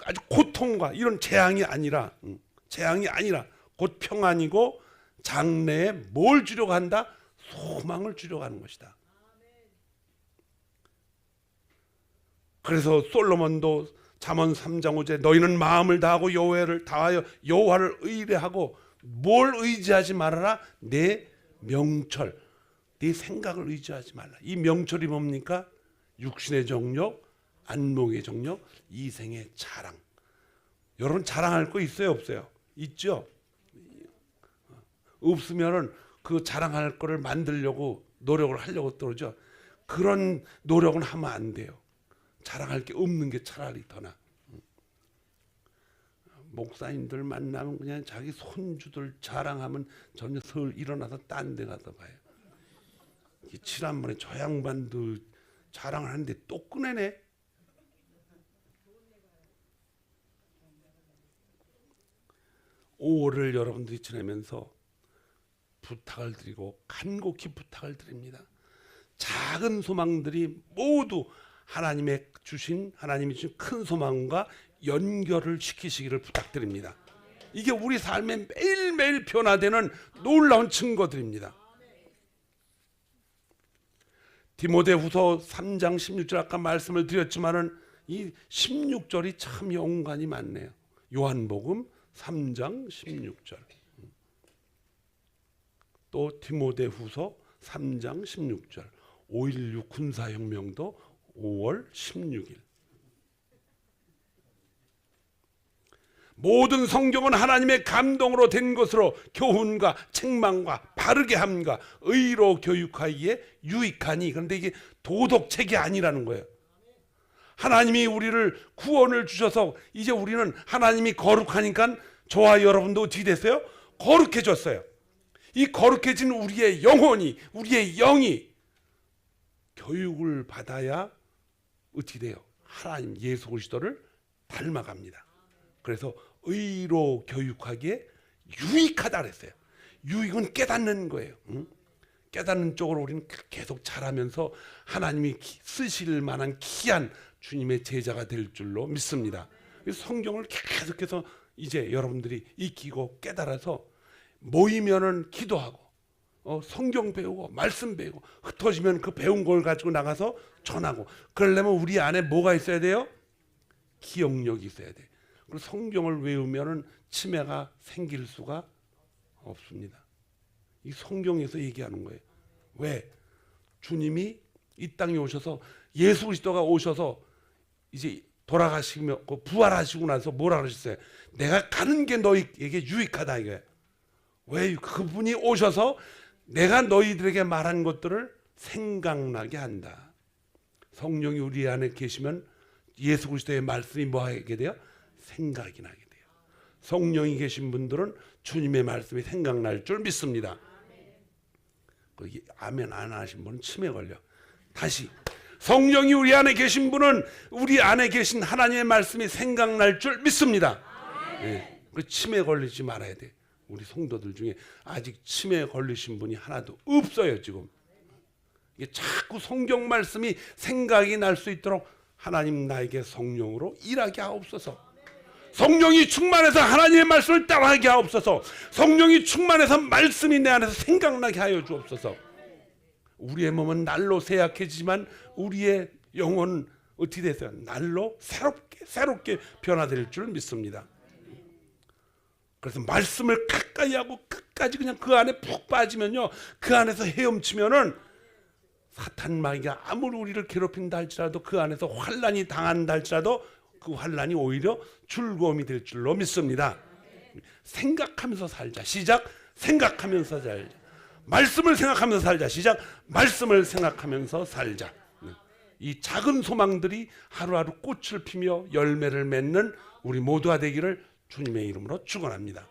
아주 고통과 이런 재앙이 아니라 곧 평안이고 장래에 뭘 주려고 한다? 소망을 주려고 하는 것이다. 그래서 솔로몬도 잠언 3장 5절에 너희는 마음을 다하고 여호와를 의뢰하고 뭘 의지하지 말아라? 내 명철, 네 생각을 의지하지 말라. 이 명철이 뭡니까? 육신의 정욕, 안목의 정욕, 이생의 자랑. 여러분 자랑할 거 있어요, 없어요? 있죠? 없으면은 그 자랑할 거를 만들려고 노력을 하려고 그러죠. 그런 노력은 하면 안 돼요. 자랑할 게 없는 게 차라리 더 나아. 목사님들 만나면 그냥 자기 손주들 자랑하면 저는 서울 일어나서 딴 데 가서 봐요. 지난번에 저 양반도 자랑을 하는데 또 꺼내네. 오월을 여러분들이 지내면서 부탁을 드리고 간곡히 부탁을 드립니다. 작은 소망들이 모두 하나님이 주신 큰 소망과 연결을 시키시기를 부탁드립니다. 이게 우리 삶에 매일매일 변화되는 놀라운 증거들입니다. 디모데후서 3장 16절 아까 말씀을 드렸지만은 이 16절이 참 연관이 많네요. 요한복음 3장 16절. 또 디모데후서 3장 16절. 5.16 군사혁명도 5월 16일. 모든 성경은 하나님의 감동으로 된 것으로 교훈과 책망과 바르게 함과 의로 교육하기에 유익하니. 그런데 이게 도덕책이 아니라는 거예요. 하나님이 우리를 구원을 주셔서 이제 우리는 하나님이 거룩하니까 저와 여러분도 어떻게 됐어요? 거룩해졌어요. 이 거룩해진 우리의 영혼이, 우리의 영이 교육을 받아야 어떻게 돼요? 하나님 예수 그리스도를 닮아갑니다. 그래서 의로 교육하기에 유익하다 그랬어요. 유익은 깨닫는 거예요. 응? 깨닫는 쪽으로 우리는 계속 자라면서 하나님이 쓰실 만한 귀한 주님의 제자가 될 줄로 믿습니다. 성경을 계속해서 이제 여러분들이 익히고 깨달아서 모이면은 기도하고 성경 배우고 말씀 배우고 흩어지면 그 배운 걸 가지고 나가서 전하고, 그러려면 우리 안에 뭐가 있어야 돼요? 기억력이 있어야 돼. 그리고 성경을 외우면은 치매가 생길 수가 없습니다. 이 성경에서 얘기하는 거예요. 왜? 주님이 이 땅에 오셔서, 예수 그리스도가 오셔서 이제 돌아가시며 부활하시고 나서 뭐라 그러셨어요? 내가 가는 게 너희에게 유익하다 이거예요. 왜? 그분이 오셔서 내가 너희들에게 말한 것들을 생각나게 한다. 성령이 우리 안에 계시면 예수 그리스도의 말씀이 뭐 하게 돼요? 생각이 나게 돼요. 성령이 계신 분들은 주님의 말씀이 생각날 줄 믿습니다. 아멘 안 하신 분은 치매 걸려. 다시, 성령이 우리 안에 계신 분은 우리 안에 계신 하나님의 말씀이 생각날 줄 믿습니다. 네. 치매 걸리지 말아야 돼. 우리 성도들 중에 아직 치매 걸리신 분이 하나도 없어요. 지금 이게 자꾸 성경 말씀이 생각이 날 수 있도록 하나님 나에게 성령으로 일하게 하옵소서. 성령이 충만해서 하나님의 말씀을 따라하게 하옵소서. 성령이 충만해서 말씀이 내 안에서 생각나게 하여 주옵소서. 우리의 몸은 날로 쇠약해지지만 우리의 영혼은 어떻게 됐어요? 날로 새롭게 변화될 줄 믿습니다. 그래서 말씀을 가까이 하고 끝까지 그냥 그 안에 푹 빠지면요, 그 안에서 헤엄치면은 사탄 마귀가 아무리 우리를 괴롭힌다 할지라도, 그 안에서 환난이 당한다 할지라도 그 환난이 오히려 즐거움이 될 줄로 믿습니다. 생각하면서 살자. 시작. 생각하면서 살자. 말씀을 생각하면서 살자. 시작. 말씀을 생각하면서 살자. 이 작은 소망들이 하루하루 꽃을 피며 열매를 맺는 우리 모두가 되기를 주님의 이름으로 축원합니다.